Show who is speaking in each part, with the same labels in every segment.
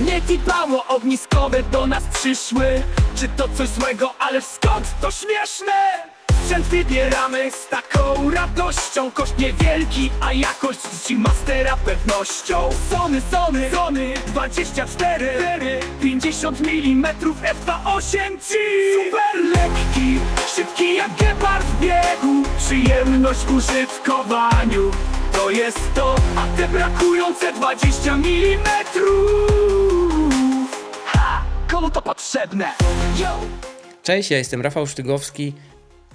Speaker 1: Nie tipało ogniskowe do nas przyszły. Czy to coś złego, ale skąd to śmieszne? Sprzęt wybieramy z taką radością. Koszt niewielki, a jakość z G-Mastera pewnością. Sony 24 50 mm f2.8G. Super lekki, szybki jak gepard w biegu. Przyjemność w użytkowaniu to jest to, a te brakujące 20 mm. Komu to potrzebne? Yo!
Speaker 2: Cześć, ja jestem Rafał Sztygowski,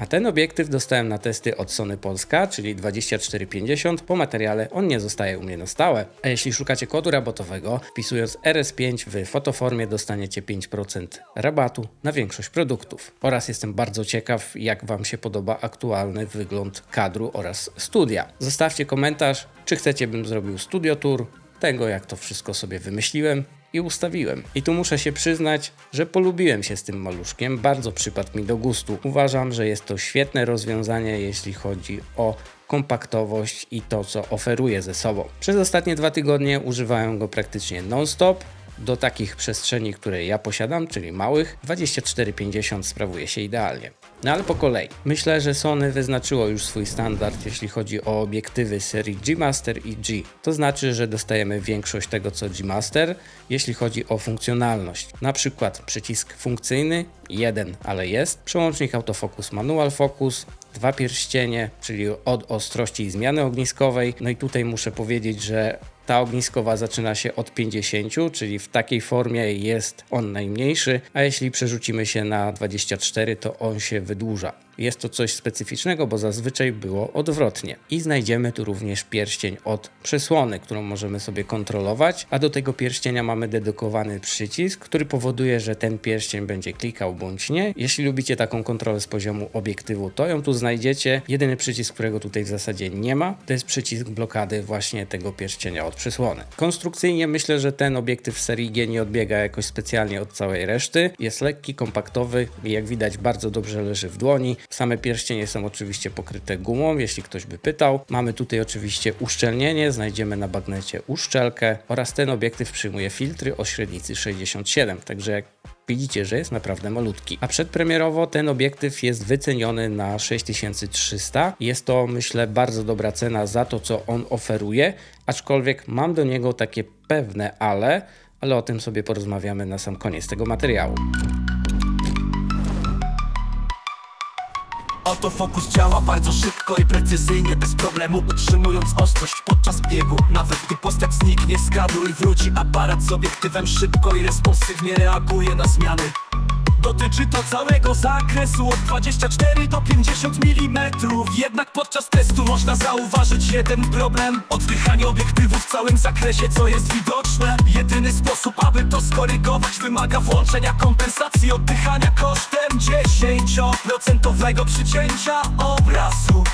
Speaker 2: a ten obiektyw dostałem na testy od Sony Polska, czyli 2450. Po materiale on nie zostaje u mnie na stałe. A jeśli szukacie kodu rabatowego, wpisując RS5 w fotoformie dostaniecie 5% rabatu na większość produktów. Oraz jestem bardzo ciekaw, jak Wam się podoba aktualny wygląd kadru oraz studia. Zostawcie komentarz, czy chcecie, bym zrobił studio tour tego, jak to wszystko sobie wymyśliłem i ustawiłem. I tu muszę się przyznać, że polubiłem się z tym maluszkiem, bardzo przypadł mi do gustu. Uważam, że jest to świetne rozwiązanie, jeśli chodzi o kompaktowość i to, co oferuje ze sobą. Przez ostatnie 2 tygodnie używałem go praktycznie non-stop. Do takich przestrzeni, które ja posiadam, czyli małych, 2450 sprawuje się idealnie. No ale po kolei. Myślę, że Sony wyznaczyło już swój standard, jeśli chodzi o obiektywy serii G-Master i G. To znaczy, że dostajemy większość tego, co G-Master, jeśli chodzi o funkcjonalność. Na przykład przycisk funkcyjny, jeden, ale jest, przełącznik autofocus, manual focus, 2 pierścienie, czyli od ostrości i zmiany ogniskowej. No i tutaj muszę powiedzieć, że ta ogniskowa zaczyna się od 50, czyli w takiej formie jest on najmniejszy, a jeśli przerzucimy się na 24, to on się wydłuża. Jest to coś specyficznego, bo zazwyczaj było odwrotnie. I znajdziemy tu również pierścień od przesłony, którą możemy sobie kontrolować, a do tego pierścienia mamy dedykowany przycisk, który powoduje, że ten pierścień będzie klikał bądź nie. Jeśli lubicie taką kontrolę z poziomu obiektywu, to ją tu znajdziecie. Jedyny przycisk, którego tutaj w zasadzie nie ma, to jest przycisk blokady właśnie tego pierścienia od przesłony. Konstrukcyjnie myślę, że ten obiektyw serii G nie odbiega jakoś specjalnie od całej reszty. Jest lekki, kompaktowy i jak widać bardzo dobrze leży w dłoni. Same pierścienie są oczywiście pokryte gumą, jeśli ktoś by pytał. Mamy tutaj oczywiście uszczelnienie, znajdziemy na bagnecie uszczelkę oraz ten obiektyw przyjmuje filtry o średnicy 67, także jak widzicie, że jest naprawdę malutki. A przedpremierowo ten obiektyw jest wyceniony na 6300. Jest to, myślę, bardzo dobra cena za to, co on oferuje, aczkolwiek mam do niego takie pewne ale o tym sobie porozmawiamy na sam koniec tego materiału.
Speaker 1: Autofokus działa bardzo szybko i precyzyjnie, bez problemu utrzymując ostrość podczas biegu. Nawet gdy postać zniknie z kadru i wróci, aparat z obiektywem szybko i responsywnie reaguje na zmiany. Dotyczy to całego zakresu od 24 do 50 mm. Jednak podczas testu można zauważyć jeden problem: oddychanie obiektywu w całym zakresie, co jest widoczne. Jedyny sposób, aby to skorygować, wymaga włączenia kompensacji oddychania kosztem 10% przycięcia obrazu.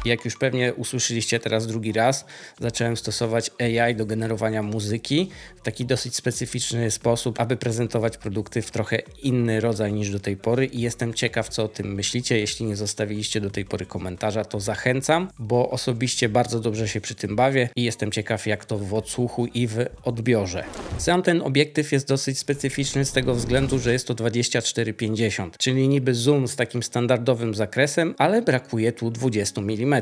Speaker 2: Jak już pewnie usłyszeliście teraz drugi raz, zacząłem stosować AI do generowania muzyki w taki dosyć specyficzny sposób, aby prezentować produkty w trochę inny rodzaj niż do tej pory i jestem ciekaw, co o tym myślicie. Jeśli nie zostawiliście do tej pory komentarza, to zachęcam, bo osobiście bardzo dobrze się przy tym bawię i jestem ciekaw, jak to w odsłuchu i w odbiorze. Sam ten obiektyw jest dosyć specyficzny z tego względu, że jest to 2450, czyli niby zoom z takim standardowym zakresem, ale brakuje tu 20 mm.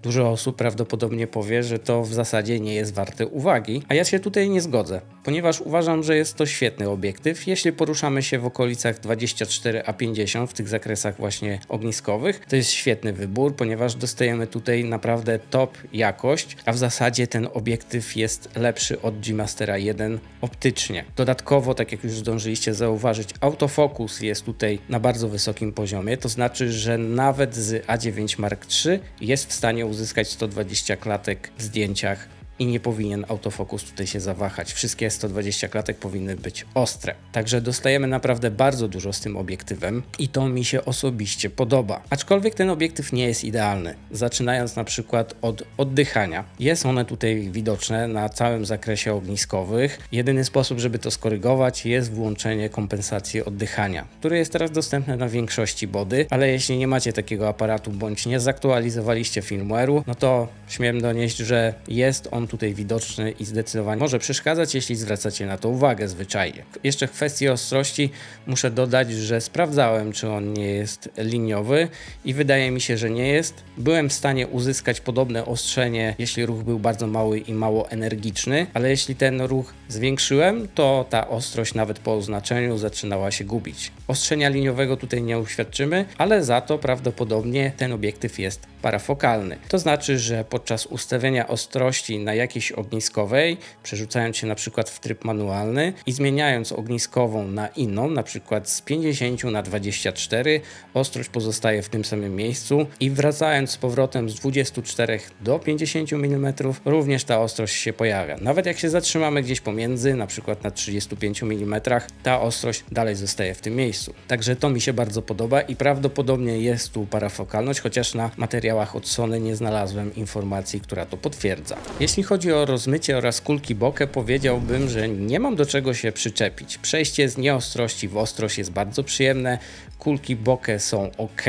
Speaker 2: Dużo osób prawdopodobnie powie, że to w zasadzie nie jest warte uwagi, a ja się tutaj nie zgodzę, ponieważ uważam, że jest to świetny obiektyw. Jeśli poruszamy się w okolicach 24-50 w tych zakresach właśnie ogniskowych, to jest świetny wybór, ponieważ dostajemy tutaj naprawdę top jakość, a w zasadzie ten obiektyw jest lepszy od G-Mastera 1 optycznie. Dodatkowo, tak jak już zdążyliście zauważyć, autofokus jest tutaj na bardzo wysokim poziomie, to znaczy, że nawet z A9 Mark III jest w stanie uzyskać 120 klatek w zdjęciach i nie powinien autofokus tutaj się zawahać. Wszystkie 120 klatek powinny być ostre. Także dostajemy naprawdę bardzo dużo z tym obiektywem i to mi się osobiście podoba. Aczkolwiek ten obiektyw nie jest idealny. Zaczynając na przykład od oddychania. Jest one tutaj widoczne na całym zakresie ogniskowych. Jedyny sposób, żeby to skorygować, jest włączenie kompensacji oddychania, które jest teraz dostępne na większości body, ale jeśli nie macie takiego aparatu bądź nie zaktualizowaliście firmware'u, no to śmiem donieść, że jest on tutaj widoczny i zdecydowanie może przeszkadzać, jeśli zwracacie na to uwagę zwyczajnie. Jeszcze w kwestii ostrości muszę dodać, że sprawdzałem, czy on nie jest liniowy i wydaje mi się, że nie jest. Byłem w stanie uzyskać podobne ostrzenie, jeśli ruch był bardzo mały i mało energiczny, ale jeśli ten ruch zwiększyłem, to ta ostrość nawet po oznaczeniu zaczynała się gubić. Ostrzenia liniowego tutaj nie uświadczymy, ale za to prawdopodobnie ten obiektyw jest parafokalny. To znaczy, że podczas ustawienia ostrości na jakiejś ogniskowej, przerzucając się na przykład w tryb manualny i zmieniając ogniskową na inną, na przykład z 50 na 24, ostrość pozostaje w tym samym miejscu i wracając z powrotem z 24 do 50 mm, również ta ostrość się pojawia. Nawet jak się zatrzymamy gdzieś pomiędzy, na przykład na 35 mm, ta ostrość dalej zostaje w tym miejscu. Także to mi się bardzo podoba i prawdopodobnie jest tu parafokalność, chociaż na materiałach od Sony nie znalazłem informacji, która to potwierdza. Jeśli chodzi o rozmycie oraz kulki bokeh, powiedziałbym, że nie mam do czego się przyczepić. Przejście z nieostrości w ostrość jest bardzo przyjemne, kulki bokeh są ok,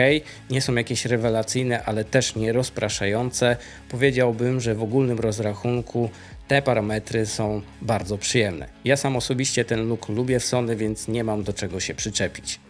Speaker 2: nie są jakieś rewelacyjne, ale też nie rozpraszające. Powiedziałbym, że w ogólnym rozrachunku te parametry są bardzo przyjemne. Ja sam osobiście ten look lubię w Sony, więc nie mam do czego się przyczepić.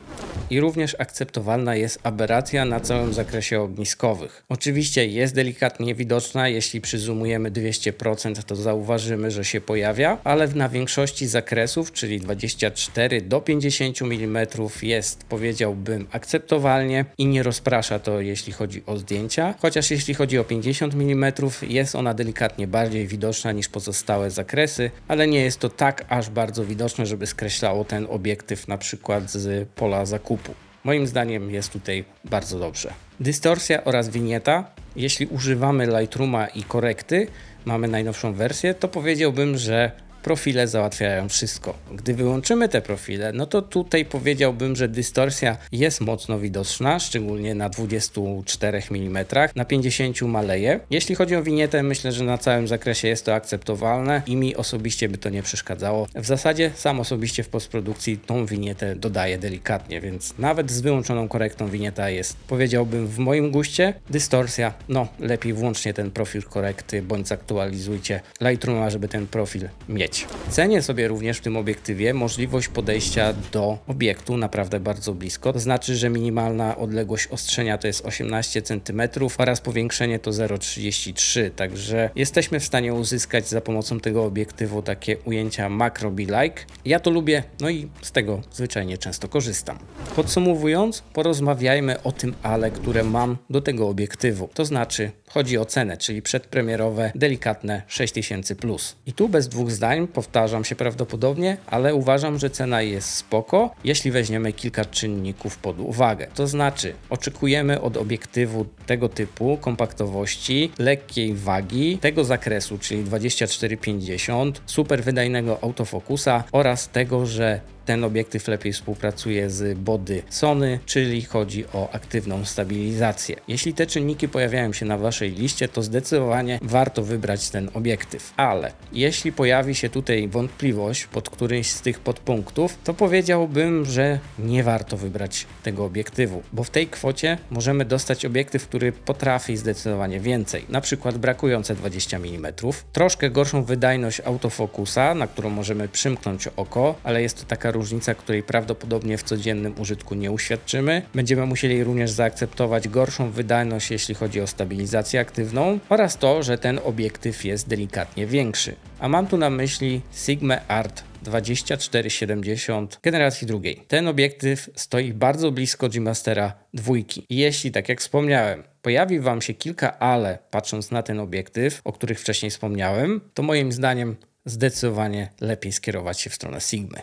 Speaker 2: I również akceptowalna jest aberracja na całym zakresie ogniskowych. Oczywiście jest delikatnie widoczna, jeśli przyzoomujemy 200%, to zauważymy, że się pojawia, ale na większości zakresów, czyli 24 do 50 mm jest, powiedziałbym, akceptowalnie i nie rozprasza to, jeśli chodzi o zdjęcia, chociaż jeśli chodzi o 50 mm jest ona delikatnie bardziej widoczna niż pozostałe zakresy, ale nie jest to tak aż bardzo widoczne, żeby skreślało ten obiektyw na przykład z pola zakupu. Moim zdaniem jest tutaj bardzo dobrze. Dystorsja oraz winieta. Jeśli używamy Lightrooma i korekty, mamy najnowszą wersję, to powiedziałbym, że profile załatwiają wszystko. Gdy wyłączymy te profile, no to tutaj powiedziałbym, że dystorsja jest mocno widoczna, szczególnie na 24 mm, na 50 maleje. Jeśli chodzi o winietę, myślę, że na całym zakresie jest to akceptowalne i mi osobiście by to nie przeszkadzało. W zasadzie sam osobiście w postprodukcji tą winietę dodaję delikatnie, więc nawet z wyłączoną korektą winieta jest, powiedziałbym, w moim guście. Dystorsja, no lepiej włącznie ten profil korekty, bądź zaktualizujcie Lightrooma, żeby ten profil mieć. Cenię sobie również w tym obiektywie możliwość podejścia do obiektu naprawdę bardzo blisko. To znaczy, że minimalna odległość ostrzenia to jest 18 cm oraz powiększenie to 0,33, także jesteśmy w stanie uzyskać za pomocą tego obiektywu takie ujęcia macro be-like. Ja to lubię, no i z tego zwyczajnie często korzystam. Podsumowując, porozmawiajmy o tym ale, które mam do tego obiektywu. To znaczy, chodzi o cenę, czyli przedpremierowe, delikatne 6000+. I tu bez dwóch zdań, powtarzam się prawdopodobnie, ale uważam, że cena jest spoko, jeśli weźmiemy kilka czynników pod uwagę. To znaczy, oczekujemy od obiektywu tego typu kompaktowości, lekkiej wagi, tego zakresu, czyli 24-50, super wydajnego autofokusa oraz tego, że ten obiektyw lepiej współpracuje z body Sony, czyli chodzi o aktywną stabilizację. Jeśli te czynniki pojawiają się na waszej liście, to zdecydowanie warto wybrać ten obiektyw. Ale jeśli pojawi się tutaj wątpliwość pod którymś z tych podpunktów, to powiedziałbym, że nie warto wybrać tego obiektywu, bo w tej kwocie możemy dostać obiektyw, który potrafi zdecydowanie więcej. Na przykład brakujące 20 mm, troszkę gorszą wydajność autofokusa, na którą możemy przymknąć oko, ale jest to taka różnica, której prawdopodobnie w codziennym użytku nie uświadczymy. Będziemy musieli również zaakceptować gorszą wydajność, jeśli chodzi o stabilizację aktywną oraz to, że ten obiektyw jest delikatnie większy. A mam tu na myśli Sigma Art 2470 generacji drugiej. Ten obiektyw stoi bardzo blisko G-Mastera 2. I jeśli, tak jak wspomniałem, pojawi wam się kilka ale patrząc na ten obiektyw, o których wcześniej wspomniałem, to moim zdaniem zdecydowanie lepiej skierować się w stronę Sigmy.